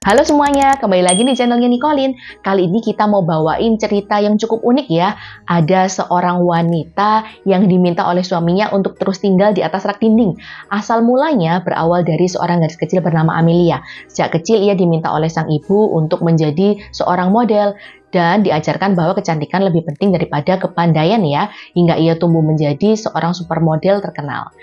Halo semuanya, kembali lagi di channelnya Nicolin. Kali ini kita mau bawain cerita yang cukup unik ya. Ada seorang wanita yang diminta oleh suaminya untuk terus tinggal di atas rak dinding. Asal mulanya berawal dari seorang gadis kecil bernama Amelia. Sejak kecil ia diminta oleh sang ibu untuk menjadi seorang model. Dan diajarkan bahwa kecantikan lebih penting daripada kepandaian ya. Hingga ia tumbuh menjadi seorang supermodel terkenal.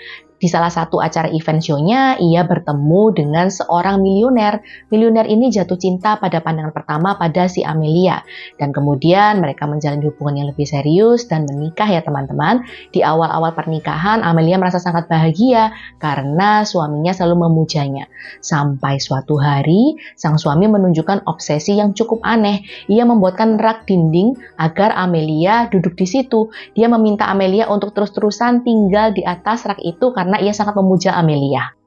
Di salah satu acara event show-nya, ia bertemu dengan seorang miliuner. Miliuner ini jatuh cinta pada pandangan pertama pada si Amelia. Dan kemudian mereka menjalin hubungan yang lebih serius dan menikah ya teman-teman. Di awal-awal pernikahan, Amelia merasa sangat bahagia karena suaminya selalu memujanya. Sampai suatu hari, sang suami menunjukkan obsesi yang cukup aneh. Ia membuatkan rak dinding agar Amelia duduk di situ. Dia meminta Amelia untuk terus-terusan tinggal di atas rak itu karena ia sangat memuja Amelia.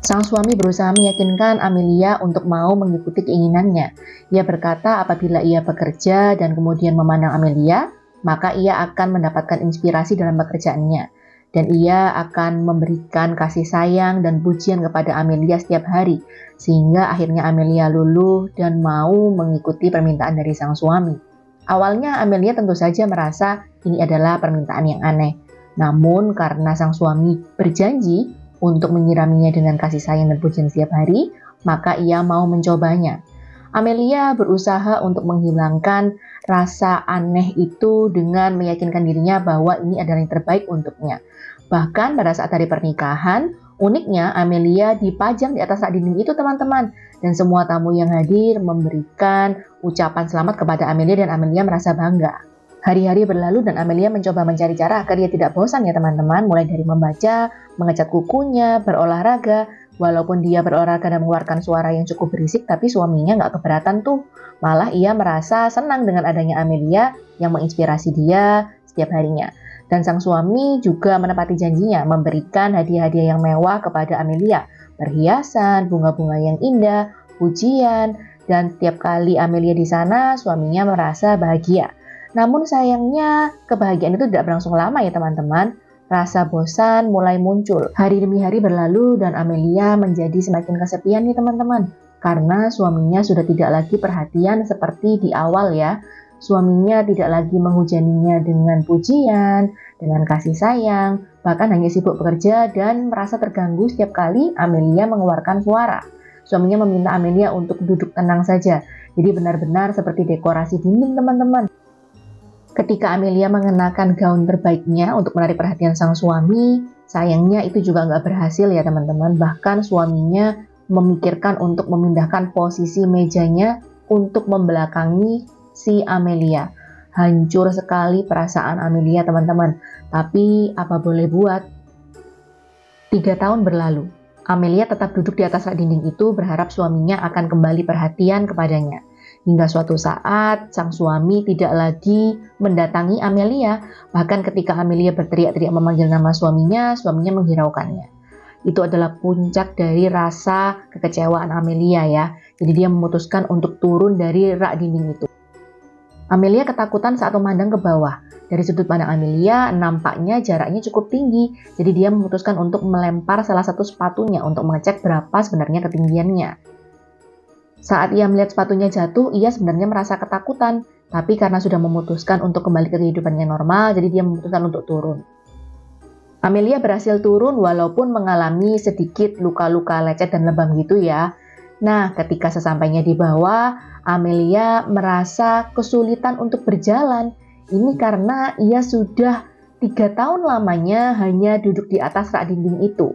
Sang suami berusaha meyakinkan Amelia untuk mau mengikuti keinginannya. Ia berkata apabila ia bekerja dan kemudian memandang Amelia, maka ia akan mendapatkan inspirasi dalam pekerjaannya. Dan ia akan memberikan kasih sayang dan pujian kepada Amelia setiap hari. Sehingga akhirnya Amelia luluh dan mau mengikuti permintaan dari sang suami. Awalnya Amelia tentu saja merasa ini adalah permintaan yang aneh. Namun karena sang suami berjanji untuk menyiraminya dengan kasih sayang dan pujian setiap hari, maka ia mau mencobanya. Amelia berusaha untuk menghilangkan rasa aneh itu dengan meyakinkan dirinya bahwa ini adalah yang terbaik untuknya. Bahkan pada saat hari pernikahan, uniknya Amelia dipajang di atas rak dinding itu teman-teman. Dan semua tamu yang hadir memberikan ucapan selamat kepada Amelia dan Amelia merasa bangga. Hari-hari berlalu dan Amelia mencoba mencari cara agar ia tidak bosan ya teman-teman. Mulai dari membaca, mengecat kukunya, berolahraga. Walaupun dia berolahraga dan mengeluarkan suara yang cukup berisik, tapi suaminya nggak keberatan tuh. Malah ia merasa senang dengan adanya Amelia yang menginspirasi dia setiap harinya. Dan sang suami juga menepati janjinya memberikan hadiah-hadiah yang mewah kepada Amelia. Perhiasan, bunga-bunga yang indah, pujian, dan setiap kali Amelia di sana, suaminya merasa bahagia. Namun sayangnya kebahagiaan itu tidak berlangsung lama ya teman-teman. Rasa bosan mulai muncul. Hari demi hari berlalu dan Amelia menjadi semakin kesepian nih teman-teman. Karena suaminya sudah tidak lagi perhatian seperti di awal ya. Suaminya tidak lagi menghujaninya dengan pujian, dengan kasih sayang. Bahkan hanya sibuk bekerja dan merasa terganggu setiap kali Amelia mengeluarkan suara. Suaminya meminta Amelia untuk duduk tenang saja. Jadi benar-benar seperti dekorasi dinding teman-teman. Ketika Amelia mengenakan gaun terbaiknya untuk menarik perhatian sang suami, sayangnya itu juga nggak berhasil ya teman-teman. Bahkan suaminya memikirkan untuk memindahkan posisi mejanya untuk membelakangi si Amelia. Hancur sekali perasaan Amelia teman-teman. Tapi apa boleh buat? 3 tahun berlalu. Amelia tetap duduk di atas rak dinding itu berharap suaminya akan kembali perhatian kepadanya. Hingga suatu saat, sang suami tidak lagi mendatangi Amelia. Bahkan ketika Amelia berteriak-teriak memanggil nama suaminya menghiraukannya. Itu adalah puncak dari rasa kekecewaan Amelia ya. Jadi dia memutuskan untuk turun dari rak dinding itu. Amelia ketakutan saat memandang ke bawah. Dari sudut pandang Amelia, nampaknya jaraknya cukup tinggi. Jadi dia memutuskan untuk melempar salah satu sepatunya untuk mengecek berapa sebenarnya ketinggiannya. Saat ia melihat sepatunya jatuh, ia sebenarnya merasa ketakutan. Tapi karena sudah memutuskan untuk kembali ke kehidupannya normal, jadi dia memutuskan untuk turun. Amelia berhasil turun walaupun mengalami sedikit luka-luka lecet dan lebam gitu ya. Nah, ketika sesampainya di bawah, Amelia merasa kesulitan untuk berjalan. Ini karena ia sudah 3 tahun lamanya hanya duduk di atas rak dinding itu.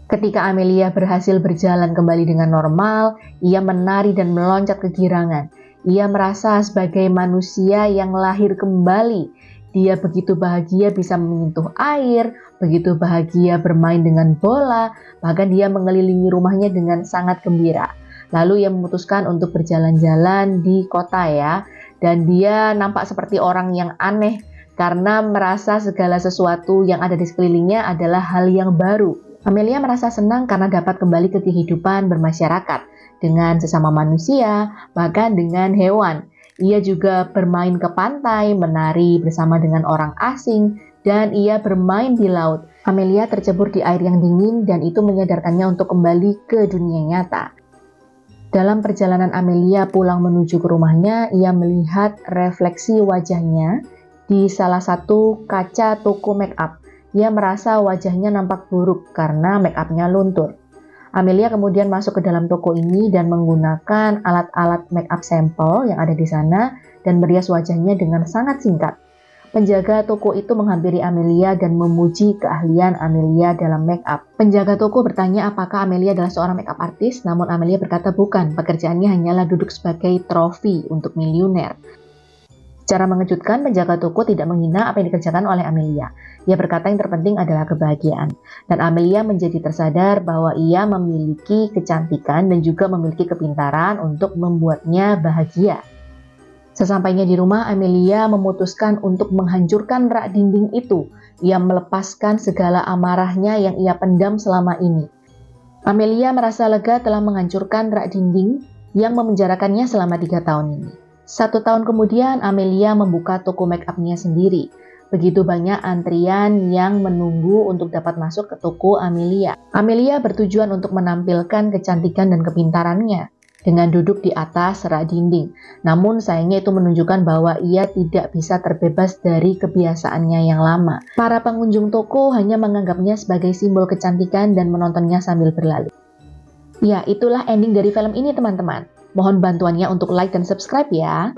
Ketika Amelia berhasil berjalan kembali dengan normal, ia menari dan meloncat kegirangan. Ia merasa sebagai manusia yang lahir kembali. Dia begitu bahagia bisa menyentuh air, begitu bahagia bermain dengan bola, bahkan dia mengelilingi rumahnya dengan sangat gembira. Lalu ia memutuskan untuk berjalan-jalan di kota ya, dan dia nampak seperti orang yang aneh karena merasa segala sesuatu yang ada di sekelilingnya adalah hal yang baru. Amelia merasa senang karena dapat kembali ke kehidupan bermasyarakat dengan sesama manusia, bahkan dengan hewan. Ia juga bermain ke pantai, menari bersama dengan orang asing, dan ia bermain di laut. Amelia tercebur di air yang dingin dan itu menyadarkannya untuk kembali ke dunia nyata. Dalam perjalanan Amelia pulang menuju ke rumahnya, ia melihat refleksi wajahnya di salah satu kaca toko make up. Ia merasa wajahnya nampak buruk karena make up-nya luntur. Amelia kemudian masuk ke dalam toko ini dan menggunakan alat-alat make up sampel yang ada di sana dan merias wajahnya dengan sangat singkat. Penjaga toko itu menghampiri Amelia dan memuji keahlian Amelia dalam make up. Penjaga toko bertanya apakah Amelia adalah seorang make up artis, namun Amelia berkata bukan, pekerjaannya hanyalah duduk sebagai trofi untuk miliuner. Secara mengejutkan, penjaga toko tidak menghina apa yang dikerjakan oleh Amelia. Ia berkata yang terpenting adalah kebahagiaan. Dan Amelia menjadi tersadar bahwa ia memiliki kecantikan dan juga memiliki kepintaran untuk membuatnya bahagia. Sesampainya di rumah, Amelia memutuskan untuk menghancurkan rak dinding itu. Ia melepaskan segala amarahnya yang ia pendam selama ini. Amelia merasa lega telah menghancurkan rak dinding yang memenjarakannya selama 3 tahun ini. 1 tahun kemudian, Amelia membuka toko make up-nya sendiri. Begitu banyak antrian yang menunggu untuk dapat masuk ke toko Amelia. Amelia bertujuan untuk menampilkan kecantikan dan kepintarannya dengan duduk di atas rak dinding. Namun sayangnya itu menunjukkan bahwa ia tidak bisa terbebas dari kebiasaannya yang lama. Para pengunjung toko hanya menganggapnya sebagai simbol kecantikan dan menontonnya sambil berlalu. Ya, itulah ending dari film ini teman-teman. Mohon bantuannya untuk like dan subscribe ya.